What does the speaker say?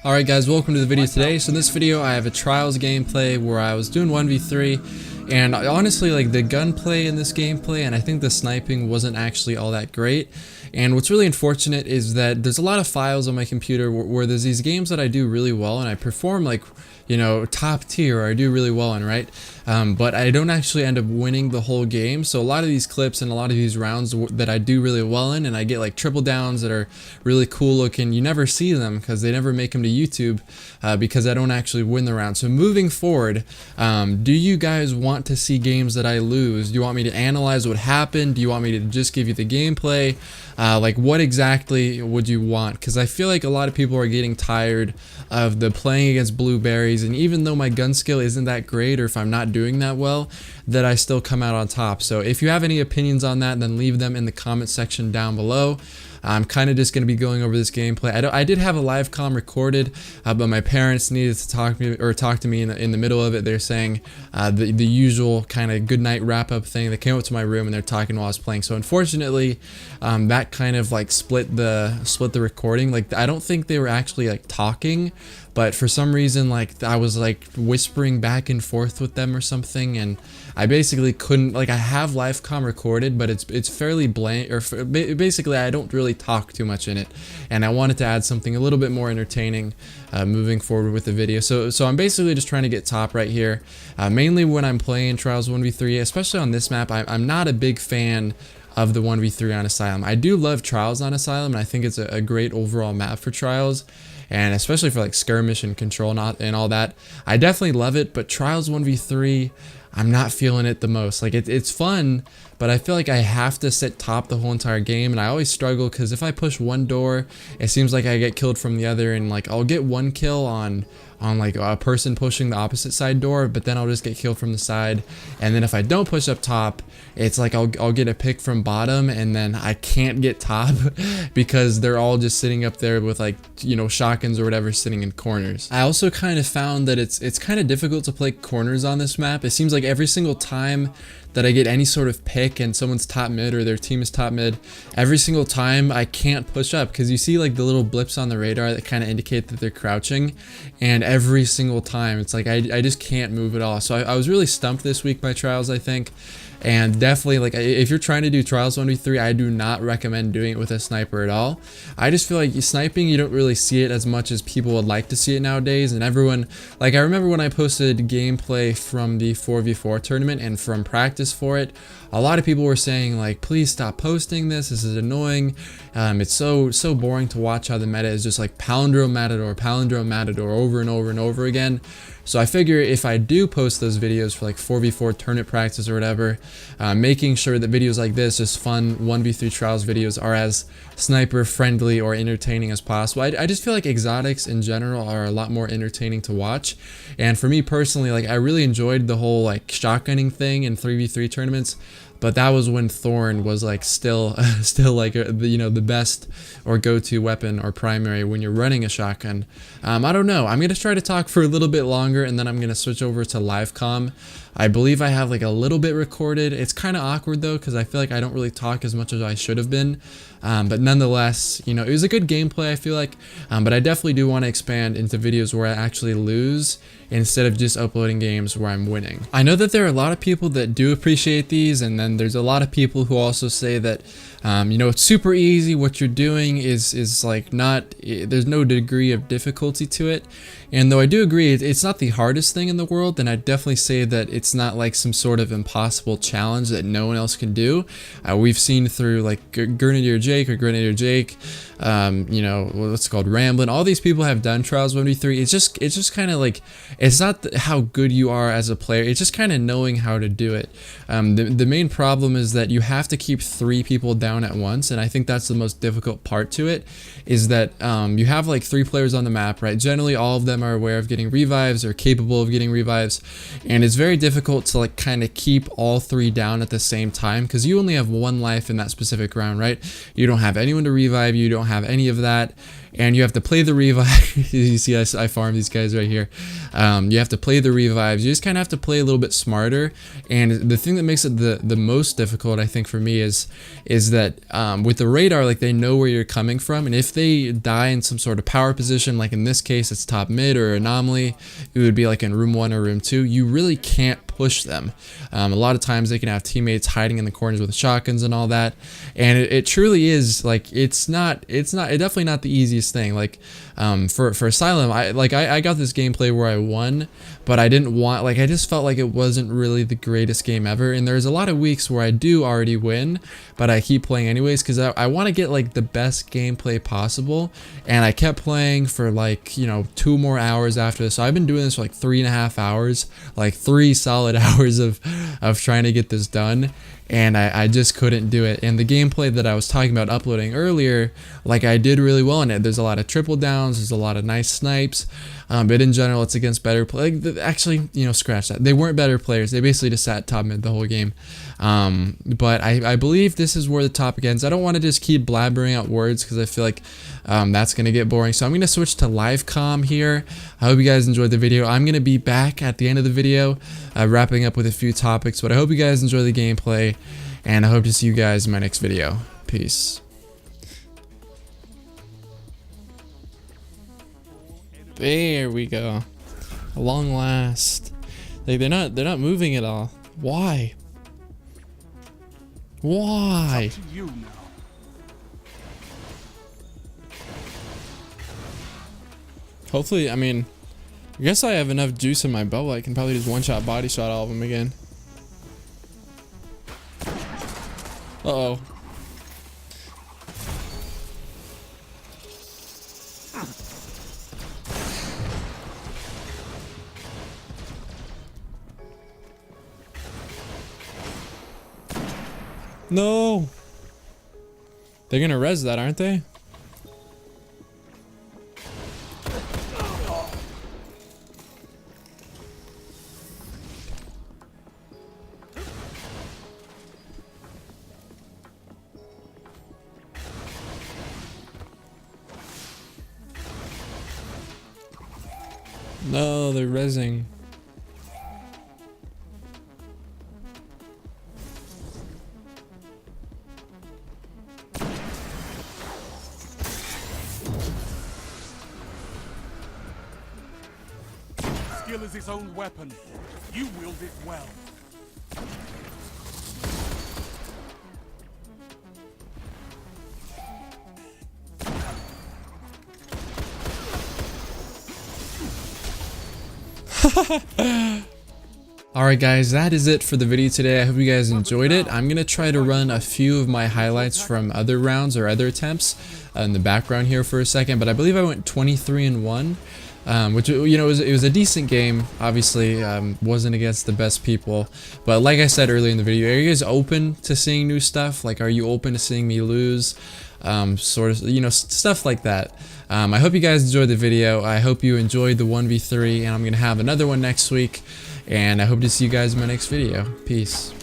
Alright guys, welcome to the video today. So in this video I have a Trials gameplay where I was doing 1v3, and honestly like the gunplay in this gameplay and I think the sniping wasn't actually all that great. And what's really unfortunate is that there's a lot of files on my computer where there's these games that I do really well and I perform like, you know, top tier, or I do really well in, right? But I don't actually end up winning the whole game. So a lot of these clips and a lot of these rounds that I do really well in, and I get like triple downs that are really cool looking, you never see them because they never make them to YouTube because I don't actually win the round. So moving forward, do you guys want to see games that I lose? Do you want me to analyze what happened? Do you want me to just give you the gameplay? Like what exactly would you want? Because I feel like a lot of people are getting tired of the playing against blueberries, and even though my gun skill isn't that great, or if I'm not doing that well, that I still come out on top. So if you have any opinions on that, then leave them in the comment section down below. I'm kind of just going to be going over this gameplay. I did have a live comm recorded, but my parents needed to talk to me in the middle of it. They're saying the usual kind of good night wrap up thing. They came up to my room and they're talking while I was playing. So unfortunately, that kind of like split the recording. Like I don't think they were actually like talking, but for some reason like I was like whispering back and forth with them or something, and I basically couldn't, like, I have live comm recorded, but it's fairly blank, or basically I don't really talk too much in it, and I wanted to add something a little bit more entertaining moving forward with the video. So I'm basically just trying to get top right here, mainly when I'm playing Trials 1v3, especially on this map. I'm not a big fan of the 1v3 on Asylum. I do love Trials on Asylum, and I think it's a great overall map for Trials, and especially for like skirmish and control and all that. I definitely love it, but Trials 1v3, I'm not feeling it the most. Like it's fun, but I feel like I have to sit top the whole entire game, and I always struggle because if I push one door, it seems like I get killed from the other, and like I'll get one kill on like a person pushing the opposite side door, but then I'll just get killed from the side. And then if I don't push up top, it's like I'll get a pick from bottom, and then I can't get top because they're all just sitting up there with, like, you know, shotguns or whatever sitting in corners. I also kind of found that it's kind of difficult to play corners on this map. It seems like every single time that I get any sort of pick and someone's top mid or their team is top mid, every single time I can't push up because you see like the little blips on the radar that kind of indicate that they're crouching, and every single time it's like I just can't move at all. So I was really stumped this week by Trials, I think. And definitely, like, if you're trying to do Trials 1v3, I do not recommend doing it with a sniper at all. I just feel like sniping, you don't really see it as much as people would like to see it nowadays. And everyone, like, I remember when I posted gameplay from the 4v4 tournament and from practice for it, a lot of people were saying, like, please stop posting this. This is annoying. It's so boring to watch how the meta is just like palindrome matador over and over and over again. So I figure if I do post those videos for like 4v4 tournament practice or whatever, making sure that videos like this, just fun 1v3 Trials videos, are as sniper friendly or entertaining as possible. I just feel like exotics in general are a lot more entertaining to watch. And for me personally, like, I really enjoyed the whole like shotgunning thing in 3v3 tournaments. But that was when Thorn was like still like you know, the best or go-to weapon or primary when you're running a shotgun. I don't know. I'm gonna try to talk for a little bit longer, and then I'm gonna switch over to live comm. I believe I have like a little bit recorded. It's kind of awkward though because I feel like I don't really talk as much as I should have been. But nonetheless, you know, it was a good gameplay, I feel like. But I definitely do want to expand into videos where I actually lose instead of just uploading games where I'm winning. I know that there are a lot of people that do appreciate these, and then there's a lot of people who also say that, you know, it's super easy. What you're doing is like not, there's no degree of difficulty to it. And though I do agree it's not the hardest thing in the world, then I'd definitely say that it's not like some sort of impossible challenge that no one else can do. We've seen through like Grenadier Jake, you know, what's it called, Ramblin'. All these people have done Trials 1v3. It's just kind of like, it's not how good you are as a player. It's just kind of knowing how to do it. The main problem is that you have to keep 3 people down at once, and I think that's the most difficult part to it, is that you have like 3 players on the map, right? Generally all of them are aware of getting revives or capable of getting revives, and it's very difficult to like kind of keep all 3 down at the same time because you only have 1 life in that specific round, right? You don't have anyone to revive you, don't have any of that. and you have to play the revive. You see, I farm these guys right here. You have to play the revives. You just kind of have to play a little bit smarter. And the thing that makes it the most difficult, I think, for me is that with the radar, like, they know where you're coming from, and if they die in some sort of power position, like in this case it's top mid or anomaly, it would be like in room 1 or room 2, you really can't push them. A lot of times they can have teammates hiding in the corners with shotguns and all that, and it truly is, like, it's definitely not the easiest thing. Like, for Asylum, I got this gameplay where I won, but I didn't want, like, I just felt like it wasn't really the greatest game ever, and there's a lot of weeks where I do already win, but I keep playing anyways because I want to get, like, the best gameplay possible. And I kept playing for, like, you know, 2 more hours after this. So I've been doing this for like 3.5 hours, like 3 solid hours of trying to get this done, and I just couldn't do it. And the gameplay that I was talking about uploading earlier, like, I did really well in it. There's a lot of triple downs, there's a lot of nice snipes, but in general it's against better players. Like, actually, you know, scratch that, they weren't better players, they basically just sat top mid the whole game. But I believe this is where the topic ends. I don't want to just keep blabbering out words because I feel like that's going to get boring. So I'm going to switch to live comm here. I hope you guys enjoyed the video. I'm going to be back at the end of the video wrapping up with a few topics, but I hope you guys enjoy the gameplay, and I hope to see you guys in my next video. Peace. There we go. At long last. Like, they're not moving at all. Why? Why? It's up to you now. Hopefully, I mean, I guess I have enough juice in my bubble. I can probably just one-shot body shot all of them again. Uh-oh. No! They're gonna res that, aren't they? No, they're resing. Skill is its own weapon. You wield it well. Alright guys, that is it for the video today. I hope you guys enjoyed it. I'm going to try to run a few of my highlights from other rounds or other attempts in the background here for a second, but I believe I went 23-1. Which, you know, it was a decent game. Obviously, wasn't against the best people, but like I said earlier in the video, are you guys open to seeing new stuff? Like, are you open to seeing me lose? Sort of, you know, stuff like that. I hope you guys enjoyed the video. I hope you enjoyed the 1v3, and I'm gonna have another one next week, and I hope to see you guys in my next video. Peace.